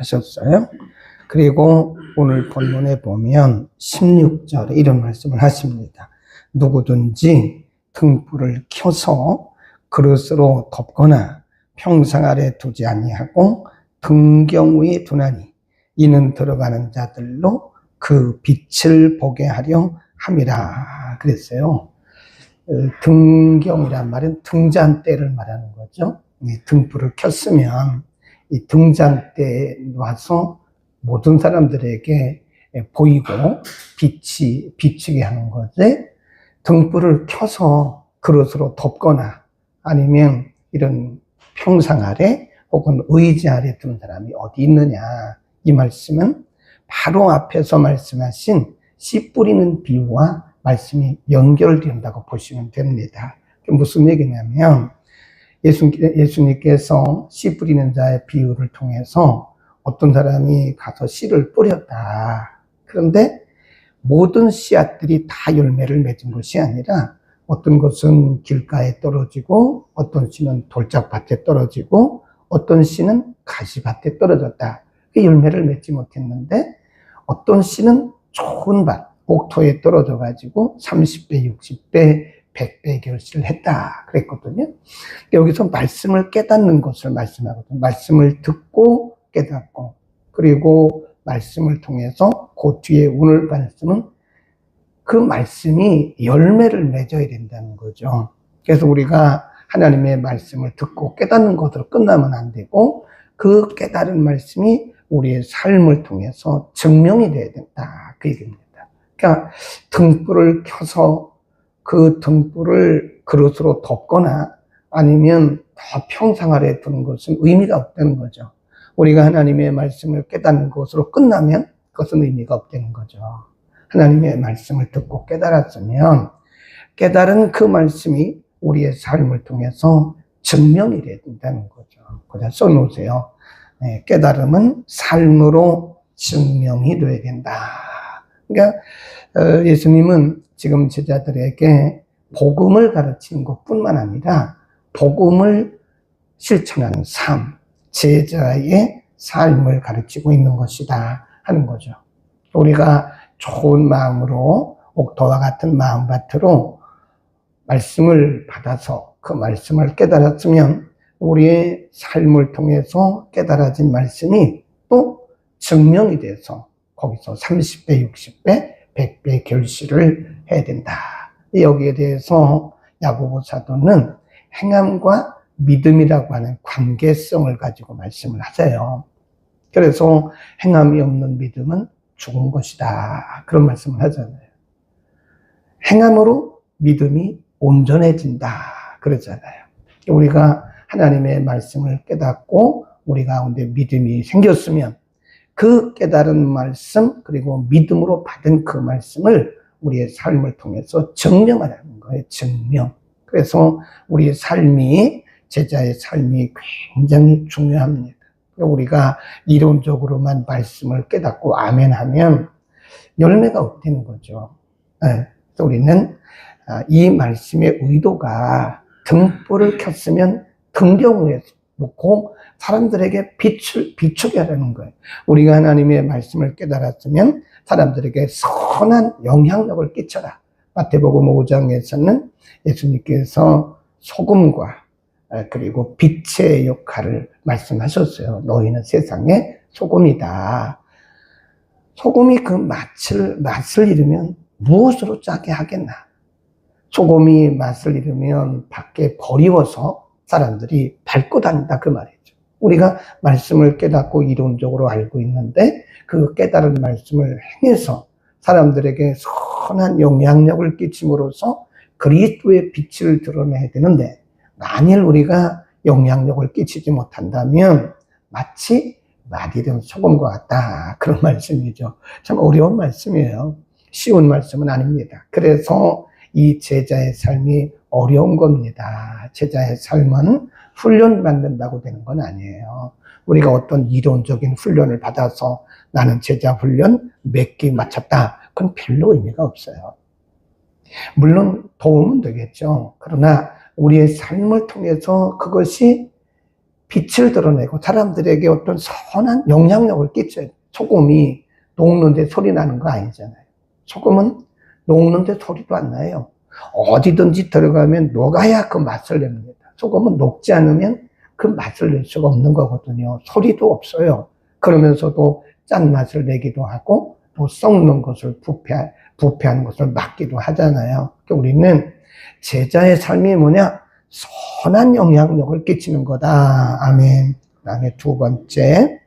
하셨어요. 그리고 오늘 본문에 보면 16절에 이런 말씀을 하십니다. 누구든지 등불을 켜서 그릇으로 덮거나 평상 아래 두지 아니하고 등경 위에 두나니 이는 들어가는 자들로 그 빛을 보게 하려 함이라 그랬어요. 등경이란 말은 등잔대를 말하는 거죠. 등불을 켰으면 이 등잔대에 와서 모든 사람들에게 보이고 비치게 하는 거지. 등불을 켜서 그릇으로 덮거나 아니면 이런 평상 아래 혹은 의지 아래 두는 사람이 어디 있느냐. 이 말씀은 바로 앞에서 말씀하신 씨 뿌리는 비유와 말씀이 연결된다고 보시면 됩니다. 무슨 얘기냐면 예수님께서 씨 뿌리는 자의 비유를 통해서 어떤 사람이 가서 씨를 뿌렸다. 그런데 모든 씨앗들이 다 열매를 맺은 것이 아니라 어떤 것은 길가에 떨어지고 어떤 씨는 돌짝밭에 떨어지고 어떤 씨는 가시밭에 떨어졌다. 그 열매를 맺지 못했는데 어떤 씨는 좋은 밭, 옥토에 떨어져 가지고 30배, 60배, 100배 결실을 했다 그랬거든요. 여기서 말씀을 깨닫는 것을 말씀하거든요. 말씀을 듣고 깨닫고 그리고 말씀을 통해서 그 뒤에 오늘 말씀은 그 말씀이 열매를 맺어야 된다는 거죠. 그래서 우리가 하나님의 말씀을 듣고 깨닫는 것으로 끝나면 안 되고 그 깨달은 말씀이 우리의 삶을 통해서 증명이 돼야 된다 그 얘기입니다. 그러니까 등불을 켜서 그 등불을 그릇으로 덮거나 아니면 더 평상 아래 두는 것은 의미가 없다는 거죠. 우리가 하나님의 말씀을 깨닫는 것으로 끝나면 그것은 의미가 없다는 거죠. 하나님의 말씀을 듣고 깨달았으면 깨달은 그 말씀이 우리의 삶을 통해서 증명이 돼야 된다는 거죠. 그냥 써놓으세요. 깨달음은 삶으로 증명이 돼야 된다. 그러니까 예수님은 지금 제자들에게 복음을 가르치는 것뿐만 아니라 복음을 실천하는 삶, 제자의 삶을 가르치고 있는 것이다 하는 거죠. 우리가 좋은 마음으로 옥토와 같은 마음밭으로 말씀을 받아서 그 말씀을 깨달았으면 우리의 삶을 통해서 깨달아진 말씀이 또 증명이 돼서 거기서 30배, 60배, 100배 결실을 해야 된다. 여기에 대해서 야고보 사도는 행함과 믿음이라고 하는 관계성을 가지고 말씀을 하세요. 그래서 행함이 없는 믿음은 죽은 것이다. 그런 말씀을 하잖아요. 행함으로 믿음이 온전해진다. 그러잖아요. 우리가 하나님의 말씀을 깨닫고 우리 가운데 믿음이 생겼으면 그 깨달은 말씀 그리고 믿음으로 받은 그 말씀을 우리의 삶을 통해서 증명하라는 거예요. 증명. 그래서 우리의 삶이 제자의 삶이 굉장히 중요합니다. 우리가 이론적으로만 말씀을 깨닫고 아멘하면 열매가 없다는 거죠. 그래서 우리는 이 말씀의 의도가 등불을 켰으면 등경에 놓고 사람들에게 빛을 비추게 하라는 거예요. 우리가 하나님의 말씀을 깨달았으면 사람들에게 선한 영향력을 끼쳐라. 마태복음 5장에서는 예수님께서 소금과 그리고 빛의 역할을 말씀하셨어요. 너희는 세상의 소금이다. 소금이 그 맛을 잃으면 무엇으로 짜게 하겠나? 소금이 맛을 잃으면 밖에 버리워서 사람들이 밟고 다닌다 그 말이죠. 우리가 말씀을 깨닫고 이론적으로 알고 있는데 그 깨달은 말씀을 행해서 사람들에게 선한 영향력을 끼침으로써 그리스도의 빛을 드러내야 되는데 만일 우리가 영향력을 끼치지 못한다면 마치 맛이른 소금과 같다. 그런 말씀이죠. 참 어려운 말씀이에요. 쉬운 말씀은 아닙니다. 그래서 이 제자의 삶이 어려운 겁니다. 제자의 삶은 훈련받는다고 되는 건 아니에요. 우리가 어떤 이론적인 훈련을 받아서 나는 제자 훈련 몇 개 마쳤다. 그건 별로 의미가 없어요. 물론 도움은 되겠죠. 그러나 우리의 삶을 통해서 그것이 빛을 드러내고 사람들에게 어떤 선한 영향력을 끼쳐야 돼요. 소금이 녹는데 소리 나는 거 아니잖아요. 소금은 녹는데 소리도 안 나요. 어디든지 들어가면 녹아야 그 맛을 냅니다. 소금은 녹지 않으면 그 맛을 낼 수가 없는 거거든요. 소리도 없어요. 그러면서도 짠맛을 내기도 하고 또 썩는 것을 부패하는 것을 막기도 하잖아요. 그러니까 우리는 제자의 삶이 뭐냐? 선한 영향력을 끼치는 거다. 아멘. 그다음에 두 번째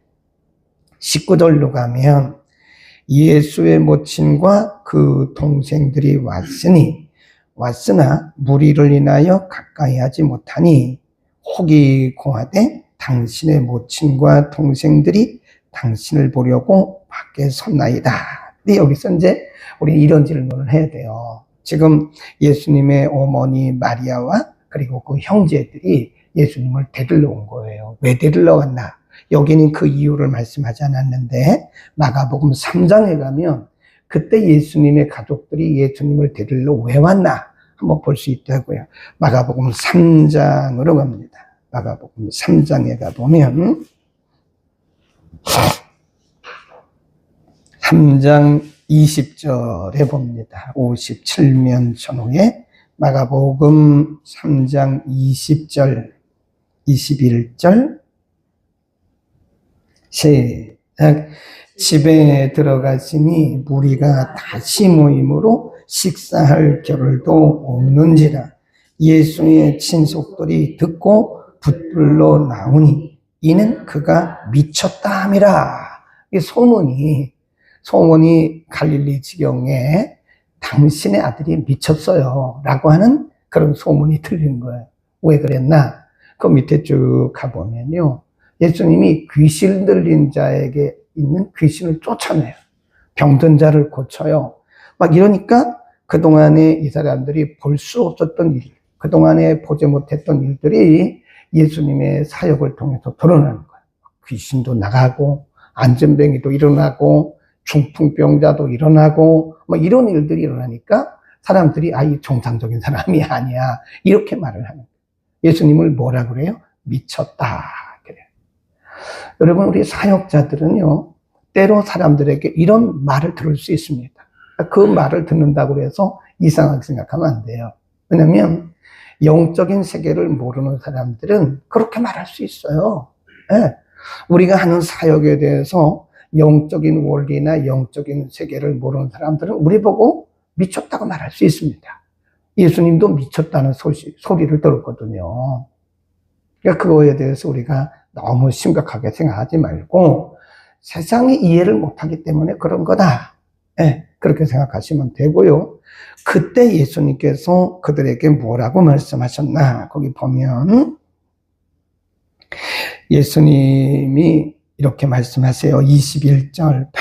19절로 가면 예수의 모친과 그 동생들이 왔으나 무리를 인하여 가까이 하지 못하니 혹이 고하되 당신의 모친과 동생들이 당신을 보려고 밖에 섰나이다. 근데 여기서 이제 우리 이런 질문을 해야 돼요. 지금 예수님의 어머니 마리아와 그리고 그 형제들이 예수님을 데리러 온 거예요. 왜 데리러 왔나? 여기는 그 이유를 말씀하지 않았는데 마가복음 3장에 가면 그때 예수님의 가족들이 예수님을 데리러 왜 왔나 한번 볼 수 있다고요. 마가복음 3장으로 갑니다. 마가복음 3장에 가보면 3장 20절에 봅니다. 57면 전후에 마가복음 3장 20절, 21절 시작. 집에 들어가시니 무리가 다시 모임으로 식사할 겨를도 없는지라 예수의 친속들이 듣고 붙들러 나오니 이는 그가 미쳤다 함이라. 이 소문이 갈릴리 지경에 당신의 아들이 미쳤어요 라고 하는 그런 소문이 들린 거예요. 왜 그랬나? 그 밑에 쭉 가보면요, 예수님이 귀신 들린 자에게 있는 귀신을 쫓아내요. 병든 자를 고쳐요. 막 이러니까 그동안에 이 사람들이 볼 수 없었던 일, 그동안에 보지 못했던 일들이 예수님의 사역을 통해서 드러나는 거예요. 귀신도 나가고 안전병이도 일어나고 중풍병자도 일어나고 뭐 이런 일들이 일어나니까 사람들이 이 정상적인 사람이 아니야 이렇게 말을 하는 거예요. 예수님을 뭐라 그래요? 미쳤다 그래요. 여러분, 우리 사역자들은요 때로 사람들에게 이런 말을 들을 수 있습니다. 그 말을 듣는다고 해서 이상하게 생각하면 안 돼요. 왜냐면 영적인 세계를 모르는 사람들은 그렇게 말할 수 있어요. 네. 우리가 하는 사역에 대해서 영적인 원리나 영적인 세계를 모르는 사람들은 우리 보고 미쳤다고 말할 수 있습니다. 예수님도 미쳤다는 소리를 들었거든요. 그러니까 그거에 대해서 우리가 너무 심각하게 생각하지 말고 세상이 이해를 못하기 때문에 그런 거다. 네, 그렇게 생각하시면 되고요. 그때 예수님께서 그들에게 뭐라고 말씀하셨나? 거기 보면 예수님이 이렇게 말씀하세요. 8장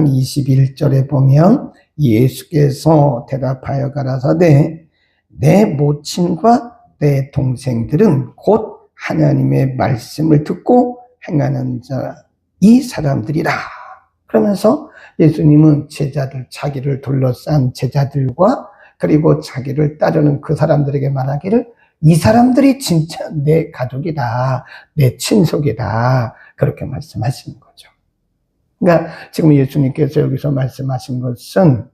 21절에 보면 예수께서 대답하여 가라사대 내 모친과 내 동생들은 곧 하나님의 말씀을 듣고 행하는 자 이 사람들이라. 그러면서 예수님은 자기를 둘러싼 제자들과 그리고 자기를 따르는 그 사람들에게 말하기를 이 사람들이 진짜 내 가족이다, 내 친속이다, 그렇게 말씀하시는 거죠. 그러니까 지금 예수님께서 여기서 말씀하신 것은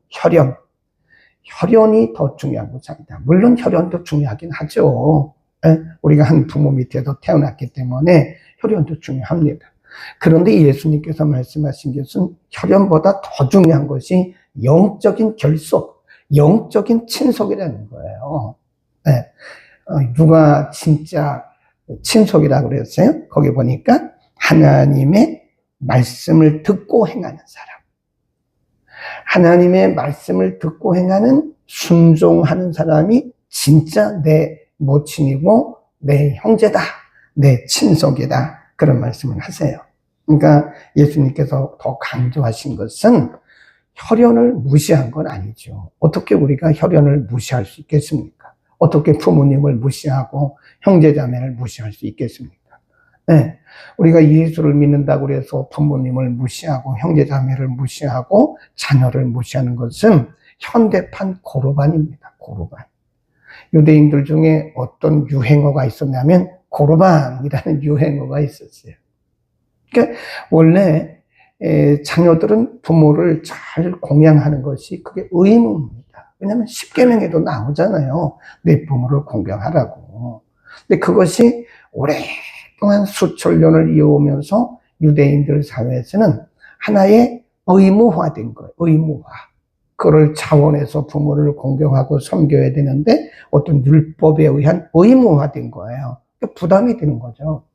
혈연이 더 중요한 것이 아니다. 물론 혈연도 중요하긴 하죠. 우리가 한 부모 밑에서 태어났기 때문에 혈연도 중요합니다. 그런데 예수님께서 말씀하신 것은 혈연보다 더 중요한 것이 영적인 결속, 영적인 친속이라는 거예요. 누가 진짜 친속이라고 그랬어요? 거기 보니까 하나님의 말씀을 듣고 행하는 사람. 하나님의 말씀을 듣고 행하는 순종하는 사람이 진짜 내 모친이고 내 형제다, 내 친속이다. 그런 말씀을 하세요. 그러니까 예수님께서 더 강조하신 것은 혈연을 무시한 건 아니죠. 어떻게 우리가 혈연을 무시할 수 있겠습니까? 어떻게 부모님을 무시하고 형제자매를 무시할 수 있겠습니까? 네, 우리가 예수를 믿는다고 해서 부모님을 무시하고 형제자매를 무시하고 자녀를 무시하는 것은 현대판 고르반입니다. 고르반. 유대인들 중에 어떤 유행어가 있었냐면 고르반이라는 유행어가 있었어요. 그러니까 원래 자녀들은 부모를 잘 공양하는 것이 그게 의무입니다. 왜냐하면 십계명에도 나오잖아요. 내 부모를 공경하라고. 근데 그것이 오랫동안 수천 년을 이어오면서 유대인들 사회에서는 하나의 의무화된 거예요. 의무화. 그걸 자원해서 부모를 공경하고 섬겨야 되는데 어떤 율법에 의한 의무화된 거예요. 부담이 되는 거죠.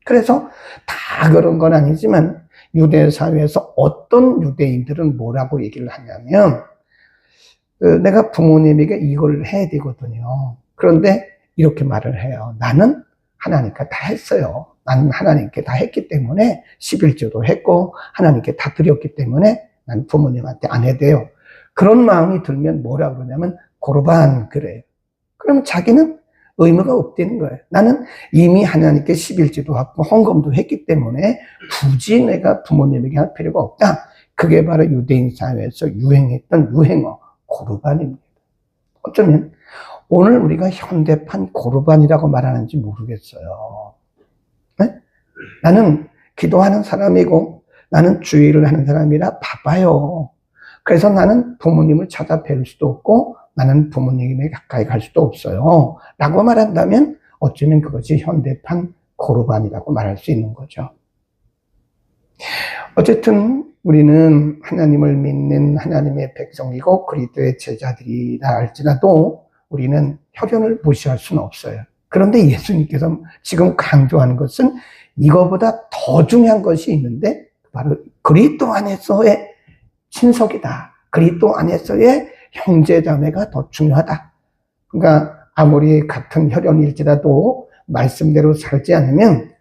그래서 다 그런 건 아니지만 유대 사회에서 어떤 유대인들은 뭐라고 얘기를 하냐면 내가 부모님에게 이걸 해야 되거든요. 그런데 이렇게 말을 해요. 나는 하나님께 다 했어요. 나는 하나님께 다 했기 때문에 11조도 했고 하나님께 다 드렸기 때문에 난 부모님한테 안 해도 돼요. 그런 마음이 들면 뭐라 그러냐면 고르반 그래요. 그럼 자기는 의무가 없다는 거예요. 나는 이미 하나님께 11조도 하고 헌금도 했기 때문에 굳이 내가 부모님에게 할 필요가 없다. 그게 바로 유대인 사회에서 유행했던 유행어 고르반입니다. 어쩌면 오늘 우리가 현대판 고르반이라고 말하는지 모르겠어요. 네? 나는 기도하는 사람이고 나는 주의를 하는 사람이라 바빠요. 그래서 나는 부모님을 찾아뵐 수도 없고 나는 부모님에 가까이 갈 수도 없어요. 라고 말한다면 어쩌면 그것이 현대판 고르반이라고 말할 수 있는 거죠. 어쨌든 우리는 하나님을 믿는 하나님의 백성이고 그리스도의 제자들이라 할지라도 우리는 혈연을 무시할 수는 없어요. 그런데 예수님께서 지금 강조하는 것은 이거보다 더 중요한 것이 있는데 바로 그리스도 안에서의 친속이다. 그리스도 안에서의 형제자매가 더 중요하다. 그러니까 아무리 같은 혈연일지라도 말씀대로 살지 않으면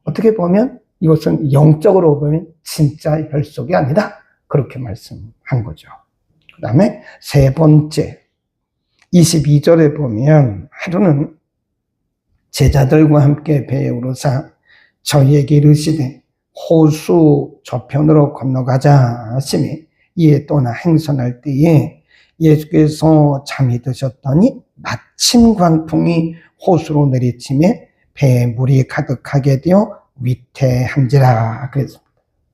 어떻게 보면 이것은 영적으로 보면 진짜 혈속이 아니다. 그렇게 말씀한 거죠. 그 다음에 세 번째 22절에 보면 하루는 제자들과 함께 배에 오르사 저희에게 이르시되 호수 저편으로 건너가자 하시니 이에 떠나 행선할 때에 예수께서 잠이 드셨더니 마침 광풍이 호수로 내리치매 배에 물이 가득하게 되어 위태한지라 그랬습니다.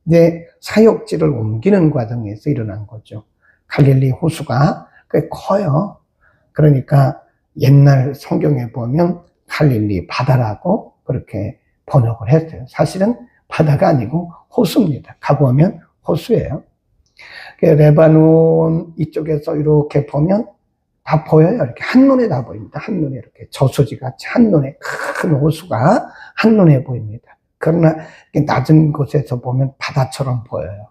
이제 사역지를 옮기는 과정에서 일어난 거죠. 갈릴리 호수가 꽤 커요. 그러니까 옛날 성경에 보면 갈릴리 바다라고 그렇게 번역을 했어요. 사실은 바다가 아니고 호수입니다. 가보면 호수예요. 레바논 이쪽에서 이렇게 보면 다 보여요. 이렇게 한눈에 다 보입니다. 한눈에 이렇게 저수지같이 한눈에 큰 호수가 한눈에 보입니다. 그러나 낮은 곳에서 보면 바다처럼 보여요.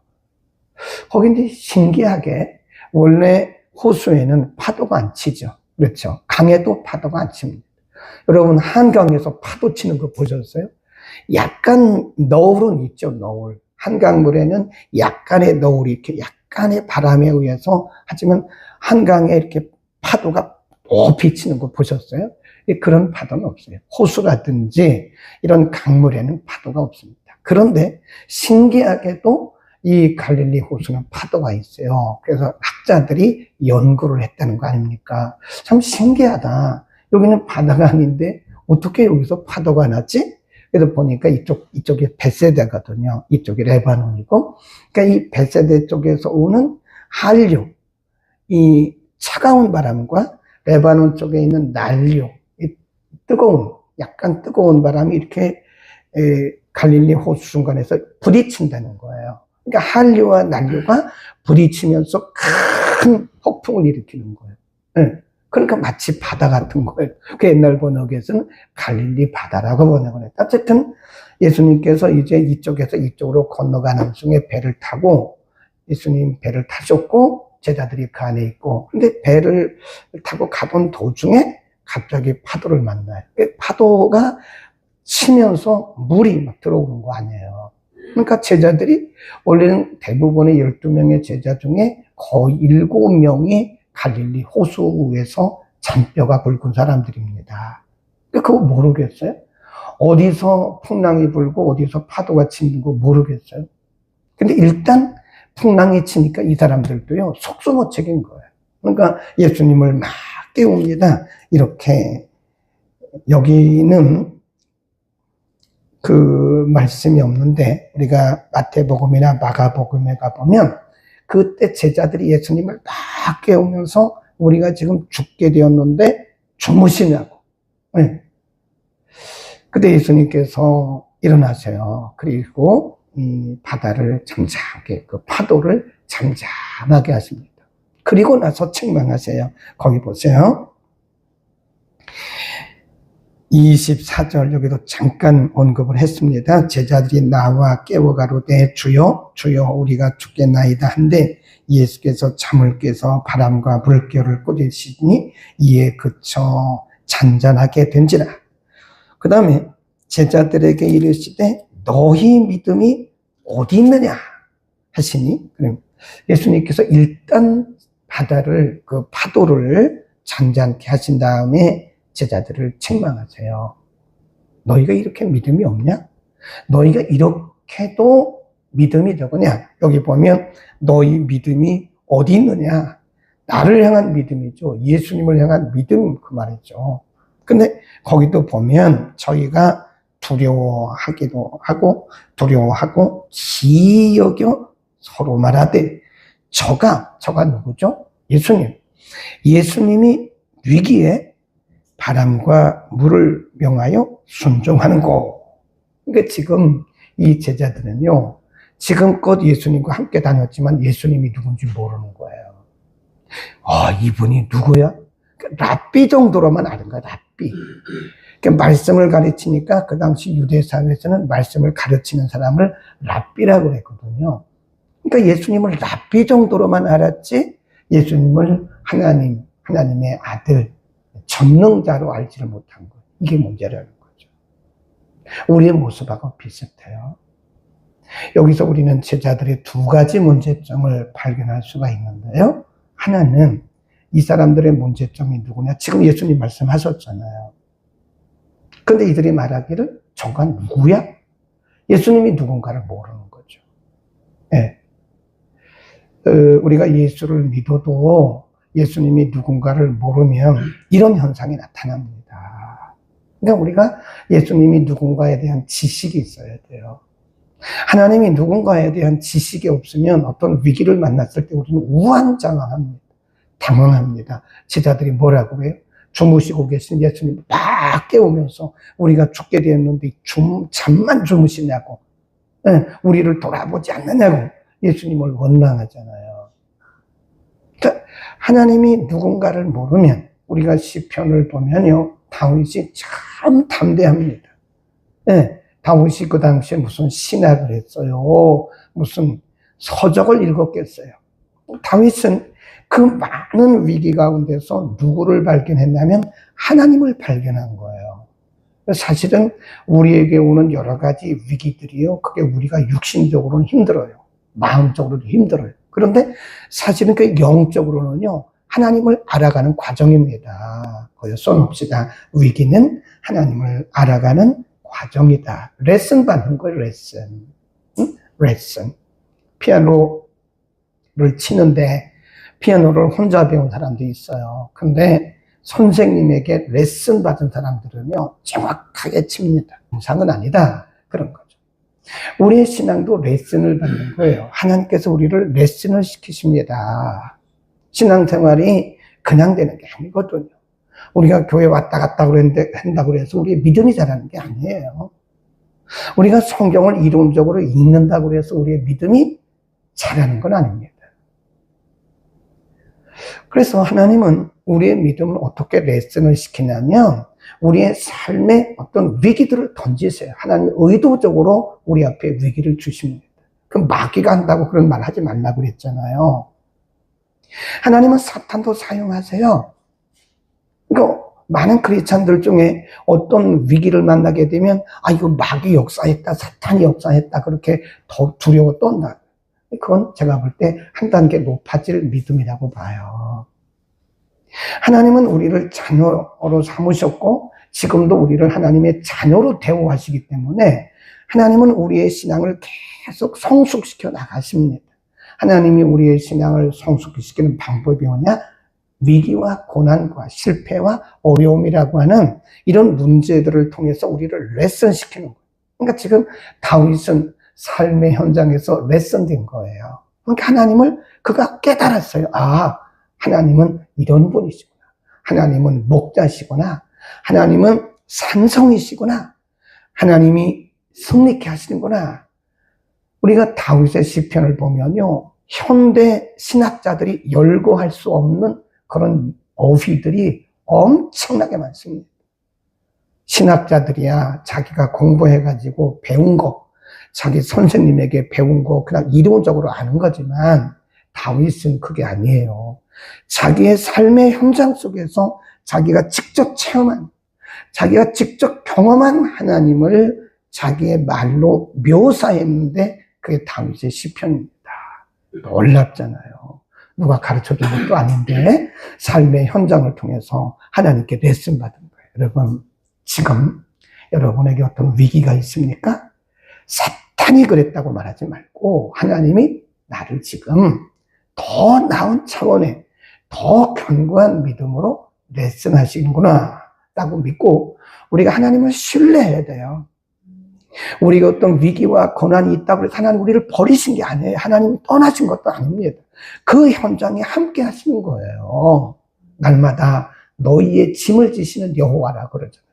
거기 이제 신기하게 원래 호수에는 파도가 안 치죠. 그렇죠. 강에도 파도가 안 칩니다. 여러분 한강에서 파도 치는 거 보셨어요? 약간 너울은 있죠. 너울. 한강물에는 약간의 너울이 이렇게 약간의 바람에 의해서 하지만 한강에 이렇게 파도가 높이 치는 거 보셨어요? 그런 파도는 없어요. 호수라든지 이런 강물에는 파도가 없습니다. 그런데 신기하게도 이 갈릴리 호수는 파도가 있어요. 그래서 학자들이 연구를 했다는 거 아닙니까? 참 신기하다. 여기는 바다가 아닌데 어떻게 여기서 파도가 나지? 그래서 보니까 이쪽이 벳세다거든요. 이쪽이 레바논이고. 그러니까 이 벳세다 쪽에서 오는 한류, 이 차가운 바람과 레바논 쪽에 있는 난류, 이 약간 뜨거운 바람이 이렇게 갈릴리 호수 중간에서 부딪힌다는 거예요. 그러니까 한류와 난류가 부딪히면서 큰 폭풍을 일으키는 거예요. 네. 그러니까 마치 바다 같은 거예요. 그 옛날 번역에서는 갈릴리 바다라고 번역을 했다. 어쨌든 예수님께서 이제 이쪽에서 이쪽으로 건너가는 중에 배를 타고 예수님 배를 타셨고 제자들이 그 안에 있고 근데 배를 타고 가던 도중에 갑자기 파도를 만나요. 파도가 치면서 물이 막 들어오는 거 아니에요. 그러니까 제자들이 원래는 대부분의 12명의 제자 중에 거의 7명이 갈릴리 호수에서 잔뼈가 굵은 사람들입니다. 그거 모르겠어요? 어디서 풍랑이 불고 어디서 파도가 치는 거 모르겠어요? 근데 일단 풍랑이 치니까 이 사람들도요 속수무책인 거예요. 그러니까 예수님을 막 깨웁니다. 이렇게 여기는 그 말씀이 없는데 우리가 마태복음이나 마가복음에 가보면 그때 제자들이 예수님을 막 깨우면서 우리가 지금 죽게 되었는데 주무시냐고. 네. 그때 예수님께서 일어나세요. 그리고 이 바다를 잠잠하게, 그 파도를 잠잠하게 하십니다. 그리고 나서 책망하세요. 거기 보세요. 24절 여기도 잠깐 언급을 했습니다. 제자들이 나와 깨워가로되 주여 주여 우리가 죽겠나이다 한데 예수께서 잠을 깨서 바람과 물결을 꾸짖으시니 이에 그쳐 잔잔하게 된지라. 그 다음에 제자들에게 이르시되 너희 믿음이 어디 있느냐 하시니 예수님께서 일단 바다를, 그 파도를 잔잔케 하신 다음에 제자들을 책망하세요. 너희가 이렇게 믿음이 없냐? 너희가 이렇게도 믿음이 적으냐? 여기 보면 너희 믿음이 어디 있느냐? 나를 향한 믿음이죠. 예수님을 향한 믿음, 그 말이죠. 근데 거기도 보면 저희가 두려워하기도 하고 두려워하고 기여겨 서로 말하되 저가 누구죠? 예수님. 예수님이 위기에 바람과 물을 명하여 순종하는 거. 그러니까 지금 이 제자들은요, 지금껏 예수님과 함께 다녔지만 예수님이 누군지 모르는 거예요. 이분이 누구야? 랍비 정도로만 아는 거야, 랍비. 그러니까 말씀을 가르치니까 그 당시 유대 사회에서는 말씀을 가르치는 사람을 랍비라고 했거든요. 그러니까 예수님을 랍비 정도로만 알았지 예수님을 하나님의 아들, 전능자로 알지를 못한 것. 이게 문제라는 거죠. 우리의 모습하고 비슷해요. 여기서 우리는 제자들의 두 가지 문제점을 발견할 수가 있는데요. 하나는 이 사람들의 문제점이 누구냐? 지금 예수님 말씀하셨잖아요. 근데 이들이 말하기를 저가 누구야? 예수님이 누군가를 모르는 거죠. 네. 우리가 예수를 믿어도 예수님이 누군가를 모르면 이런 현상이 나타납니다. 그러니까 우리가 예수님이 누군가에 대한 지식이 있어야 돼요. 하나님이 누군가에 대한 지식이 없으면 어떤 위기를 만났을 때 우리는 우왕좌왕합니다. 당황합니다. 제자들이 뭐라고 해요? 주무시고 계신 예수님을 막 깨우면서 우리가 죽게 되었는데 잠만 주무시냐고, 우리를 돌아보지 않느냐고 예수님을 원망하잖아요. 그러니까 하나님이 누군가를 모르면 우리가 시편을 보면요, 다윗이 참 담대합니다. 다윗이 그 당시에 무슨 신학을 했어요? 무슨 서적을 읽었겠어요? 다윗은 그 많은 위기 가운데서 누구를 발견했냐면 하나님을 발견한 거예요. 사실은 우리에게 오는 여러 가지 위기들이요, 그게 우리가 육신적으로는 힘들어요. 마음적으로도 힘들어요. 그런데 사실은 그 영적으로는요, 하나님을 알아가는 과정입니다. 거기에 써놓읍시다. 위기는 하나님을 알아가는 과정이다. 레슨 받는 거예요, 레슨. 레슨. 피아노를 치는데 피아노를 혼자 배운 사람도 있어요. 근데 선생님에게 레슨 받은 사람들은요, 정확하게 칩니다. 정상은 아니다. 그런 거죠. 우리의 신앙도 레슨을 받는 거예요. 하나님께서 우리를 레슨을 시키십니다. 신앙생활이 그냥 되는 게 아니거든요. 우리가 교회 왔다 갔다 한다고 해서 우리의 믿음이 자라는 게 아니에요. 우리가 성경을 이론적으로 읽는다고 해서 우리의 믿음이 자라는 건 아닙니다. 그래서 하나님은 우리의 믿음을 어떻게 레슨을 시키냐면 우리의 삶에 어떤 위기들을 던지세요. 하나님 의도적으로 우리 앞에 위기를 주십니다. 그럼 마귀가 한다고 그런 말 하지 말라고 그랬잖아요. 하나님은 사탄도 사용하세요. 그러니까 많은 크리스찬들 중에 어떤 위기를 만나게 되면 이거 마귀 역사했다, 사탄이 역사했다, 그렇게 더 두려워 떤다. 그건 제가 볼 때 한 단계 높아질 믿음이라고 봐요. 하나님은 우리를 자녀로 삼으셨고 지금도 우리를 하나님의 자녀로 대우하시기 때문에 하나님은 우리의 신앙을 계속 성숙시켜 나가십니다. 하나님이 우리의 신앙을 성숙시키는 방법이 뭐냐? 위기와 고난과 실패와 어려움이라고 하는 이런 문제들을 통해서 우리를 레슨시키는 거예요. 그러니까 지금 다윗은 삶의 현장에서 레슨된 거예요. 그러니까 하나님을 그가 깨달았어요. 아, 하나님은 이런 분이시구나. 하나님은 목자시구나. 하나님은 산성이시구나. 하나님이 승리케 하시는구나. 우리가 다윗의 시편을 보면요, 현대 신학자들이 열거할 수 없는 그런 어휘들이 엄청나게 많습니다. 신학자들이야 자기가 공부해가지고 배운 거, 자기 선생님에게 배운 거 그냥 이론적으로 아는 거지만 다윗은 그게 아니에요. 자기의 삶의 현장 속에서 자기가 직접 체험한, 자기가 직접 경험한 하나님을 자기의 말로 묘사했는데 그게 다윗의 시편입니다. 놀랍잖아요. 누가 가르쳐준 것도 아닌데 삶의 현장을 통해서 하나님께 레슨 받은 거예요. 여러분, 지금 여러분에게 어떤 위기가 있습니까? 사탄이 그랬다고 말하지 말고 하나님이 나를 지금 더 나은 차원의 더 견고한 믿음으로 레슨하시는구나 라고 믿고 우리가 하나님을 신뢰해야 돼요. 우리가 어떤 위기와 고난이 있다고 해서 하나님 우리를 버리신 게 아니에요. 하나님이 떠나신 것도 아닙니다. 그 현장에 함께 하시는 거예요. 날마다 너희의 짐을 지시는 여호와라고 그러잖아요.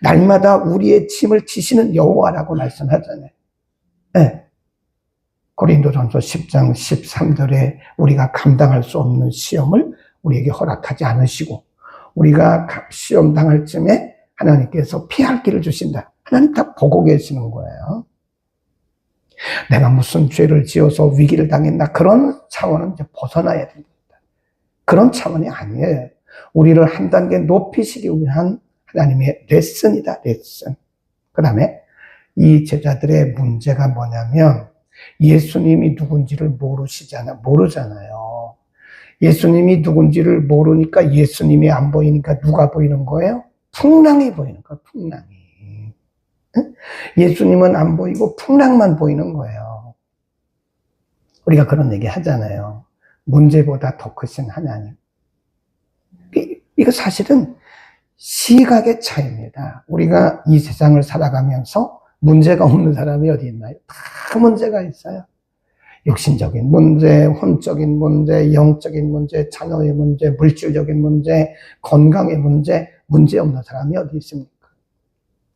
날마다 우리의 짐을 지시는 여호와라고 말씀하잖아요. 네. 고린도전서 10장 13절에 우리가 감당할 수 없는 시험을 우리에게 허락하지 않으시고 우리가 시험 당할 쯤에 하나님께서 피할 길을 주신다. 하나님 다 보고 계시는 거예요. 내가 무슨 죄를 지어서 위기를 당했나 그런 차원은 이제 벗어나야 됩니다. 그런 차원이 아니에요. 우리를 한 단계 높이시기 위한 하나님의 레슨이다, 레슨. 그 다음에 이 제자들의 문제가 뭐냐면 예수님이 누군지를 모르잖아요. 예수님이 누군지를 모르니까 예수님이 안 보이니까 누가 보이는 거예요? 풍랑이 보이는 거예요, 풍랑이. 예수님은 안 보이고 풍랑만 보이는 거예요. 우리가 그런 얘기 하잖아요. 문제보다 더 크신 하나님. 이거 사실은 시각의 차이입니다. 우리가 이 세상을 살아가면서 문제가 없는 사람이 어디 있나요? 다 문제가 있어요. 육신적인 문제, 혼적인 문제, 영적인 문제, 자녀의 문제, 물질적인 문제, 건강의 문제, 문제 없는 사람이 어디 있습니까?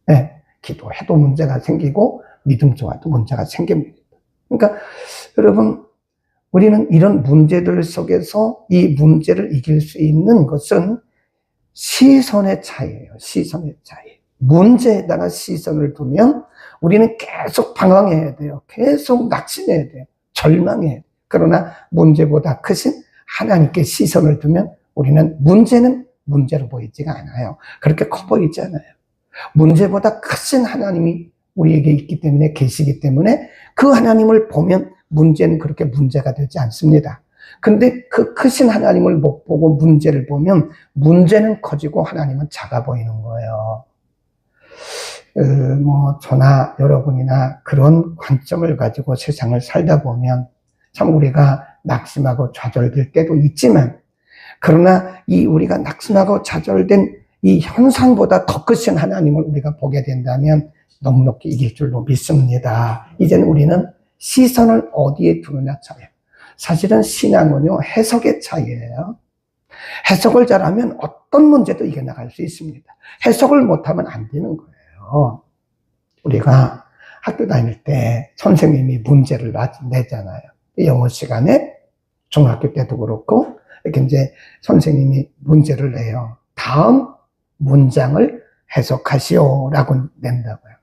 네, 기도해도 문제가 생기고 믿음 좋아도 문제가 생깁니다. 그러니까 여러분, 우리는 이런 문제들 속에서 이 문제를 이길 수 있는 것은 시선의 차이예요. 시선의 차이. 문제에다가 시선을 두면 우리는 계속 방황해야 돼요. 계속 낙심해야 돼요. 절망해야 돼요. 그러나 문제보다 크신 하나님께 시선을 두면 우리는 문제는 문제로 보이지가 않아요. 그렇게 커 보이지 않아요. 문제보다 크신 하나님이 우리에게 있기 때문에 계시기 때문에 그 하나님을 보면 문제는 그렇게 문제가 되지 않습니다. 근데 그 크신 하나님을 못 보고 문제를 보면 문제는 커지고 하나님은 작아 보이는 거예요. 저나 여러분이나 그런 관점을 가지고 세상을 살다 보면 참 우리가 낙심하고 좌절될 때도 있지만 그러나 이 우리가 낙심하고 좌절된 이 현상보다 더 크신 하나님을 우리가 보게 된다면 넉넉히 이길 줄로 믿습니다. 이제는 우리는 시선을 어디에 두느냐 차이예요. 사실은 신앙은요, 해석의 차이예요. 해석을 잘하면 어떤 문제도 이겨나갈 수 있습니다. 해석을 못하면 안 되는 거예요. 우리가 학교 다닐 때 선생님이 문제를 내잖아요. 영어 시간에 중학교 때도 그렇고 이렇게 이제 선생님이 문제를 내요. 다음 문장을 해석하시오라고 낸다고요.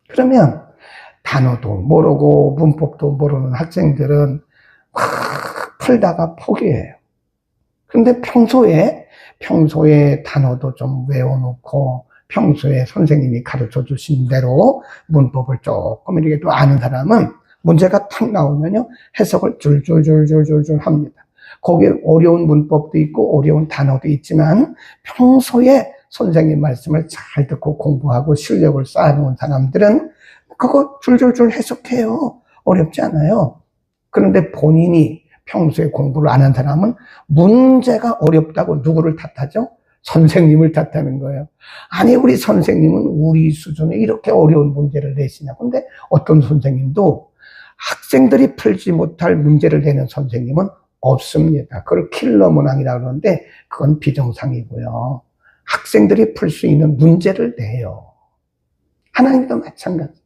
그러면 단어도 모르고 문법도 모르는 학생들은 막 풀다가 포기해요. 그런데 평소에 단어도 좀 외워놓고 평소에 선생님이 가르쳐 주신 대로 문법을 조금 이렇게 또 아는 사람은 문제가 탁 나오면요 해석을 줄줄줄줄줄 합니다. 거기에 어려운 문법도 있고 어려운 단어도 있지만 평소에 선생님 말씀을 잘 듣고 공부하고 실력을 쌓아놓은 사람들은 그거 줄줄줄 해석해요. 어렵지 않아요. 그런데 본인이 평소에 공부를 안 한 사람은 문제가 어렵다고 누구를 탓하죠? 선생님을 탓하는 거예요. 아니, 우리 선생님은 우리 수준에 이렇게 어려운 문제를 내시냐. 근데 어떤 선생님도 학생들이 풀지 못할 문제를 내는 선생님은 없습니다. 그걸 킬러 문항이라고 그러는데 그건 비정상이고요. 학생들이 풀 수 있는 문제를 내요. 하나님도 마찬가지.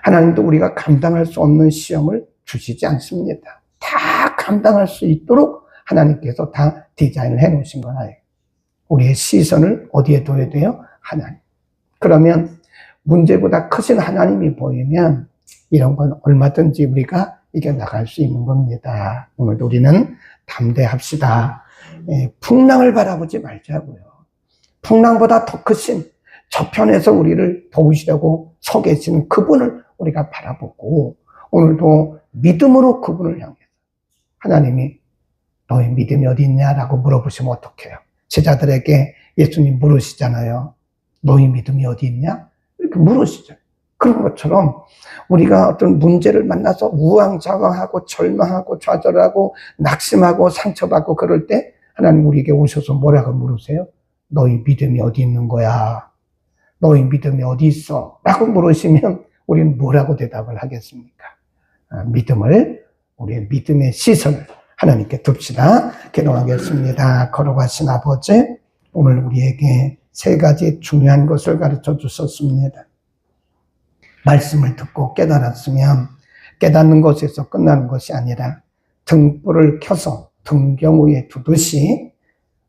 하나님도 우리가 감당할 수 없는 시험을 주시지 않습니다. 다 감당할 수 있도록 하나님께서 다 디자인을 해 놓으신 거예요. 우리의 시선을 어디에 둬야 돼요? 하나님. 그러면 문제보다 크신 하나님이 보이면 이런 건 얼마든지 우리가 이겨나갈 수 있는 겁니다. 오늘도 우리는 담대합시다. 풍랑을 바라보지 말자고요. 풍랑보다 더 크신 저편에서 우리를 도우시려고 서 계시는 그분을 우리가 바라보고 오늘도 믿음으로 그분을 향해서 하나님이 너의 믿음이 어디 있냐라고 물어보시면 어떡해요? 제자들에게 예수님 물으시잖아요. 너희 믿음이 어디 있냐? 이렇게 물으시죠. 그런 것처럼 우리가 어떤 문제를 만나서 우왕좌왕하고 절망하고 좌절하고 낙심하고 상처받고 그럴 때 하나님 우리에게 오셔서 뭐라고 물으세요? 너희 믿음이 어디 있는 거야? 너희 믿음이 어디 있어? 라고 물으시면 우리는 뭐라고 대답을 하겠습니까? 믿음을, 우리의 믿음의 시선을 하나님께 둡시다. 기도하겠습니다. 걸어가신 아버지, 오늘 우리에게 세 가지 중요한 것을 가르쳐 주셨습니다. 말씀을 듣고 깨달았으면 깨닫는 것에서 끝나는 것이 아니라 등불을 켜서 등경 위에 두듯이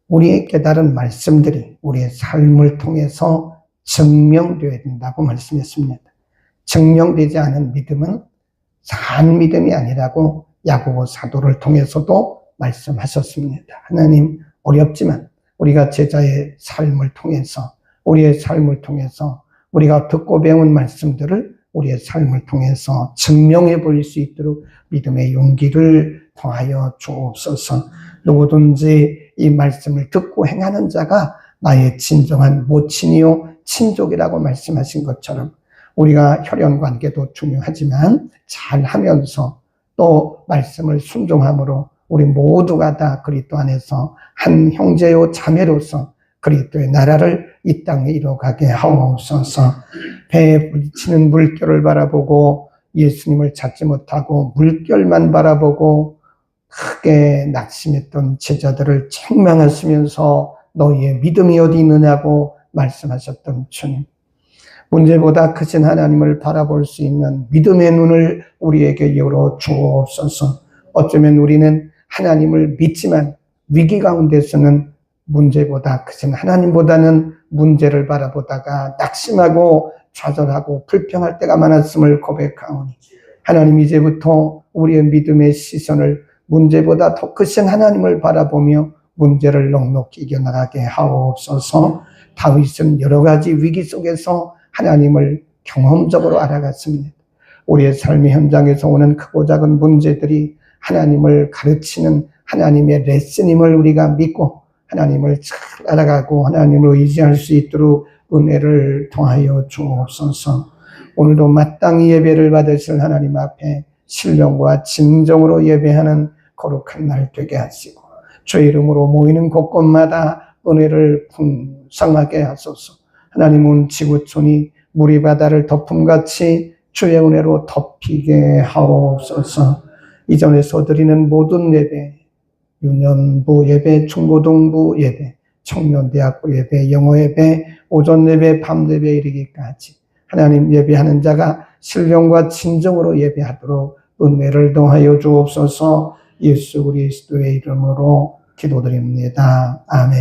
우리의 깨달은 말씀들이 우리의 삶을 통해서 증명되어야 된다고 말씀했습니다. 증명되지 않은 믿음은 산 믿음이 아니라고 야고보 사도를 통해서도 말씀하셨습니다. 하나님, 어렵지만 우리가 제자의 삶을 통해서 우리의 삶을 통해서 우리가 듣고 배운 말씀들을 우리의 삶을 통해서 증명해 볼 수 있도록 믿음의 용기를 더하여 주옵소서. 누구든지 이 말씀을 듣고 행하는 자가 나의 진정한 모친이요 친족이라고 말씀하신 것처럼 우리가 혈연관계도 중요하지만 잘하면서 또 말씀을 순종함으로 우리 모두가 다 그리스도 안에서 한 형제요 자매로서 그리스도의 나라를 이 땅에 이뤄가게 하옵소서. 배에 부딪히는 물결을 바라보고 예수님을 찾지 못하고 물결만 바라보고 크게 낙심했던 제자들을 책망하시면서 너희의 믿음이 어디 있느냐고 말씀하셨던 주님. 문제보다 크신 하나님을 바라볼 수 있는 믿음의 눈을 우리에게 열어 주옵소서. 어쩌면 우리는 하나님을 믿지만 위기 가운데서는 문제보다 크신 하나님보다는 문제를 바라보다가 낙심하고 좌절하고 불평할 때가 많았음을 고백하오니 하나님 이제부터 우리의 믿음의 시선을 문제보다 더 크신 하나님을 바라보며 문제를 넉넉히 이겨나가게 하옵소서. 다윗은 여러 가지 위기 속에서 하나님을 경험적으로 알아갔습니다. 우리의 삶의 현장에서 오는 크고 작은 문제들이 하나님을 가르치는 하나님의 레슨임을 우리가 믿고 하나님을 잘 알아가고 하나님을 의지할 수 있도록 은혜를 통하여 주옵소서. 오늘도 마땅히 예배를 받으실 하나님 앞에 신령과 진정으로 예배하는 거룩한 날 되게 하시고 주의 이름으로 모이는 곳곳마다 은혜를 풍성하게 하소서. 하나님은 지구촌이 물이 바다를 덮음같이 주의 은혜로 덮이게 하옵소서. 이전에서 드리는 모든 예배, 유년부 예배, 중고등부 예배, 청년대학부 예배, 영어 예배, 오전 예배, 밤 예배 이르기까지 하나님 예배하는 자가 신령과 진정으로 예배하도록 은혜를 더하여 주옵소서. 예수 그리스도의 이름으로 기도드립니다. 아멘.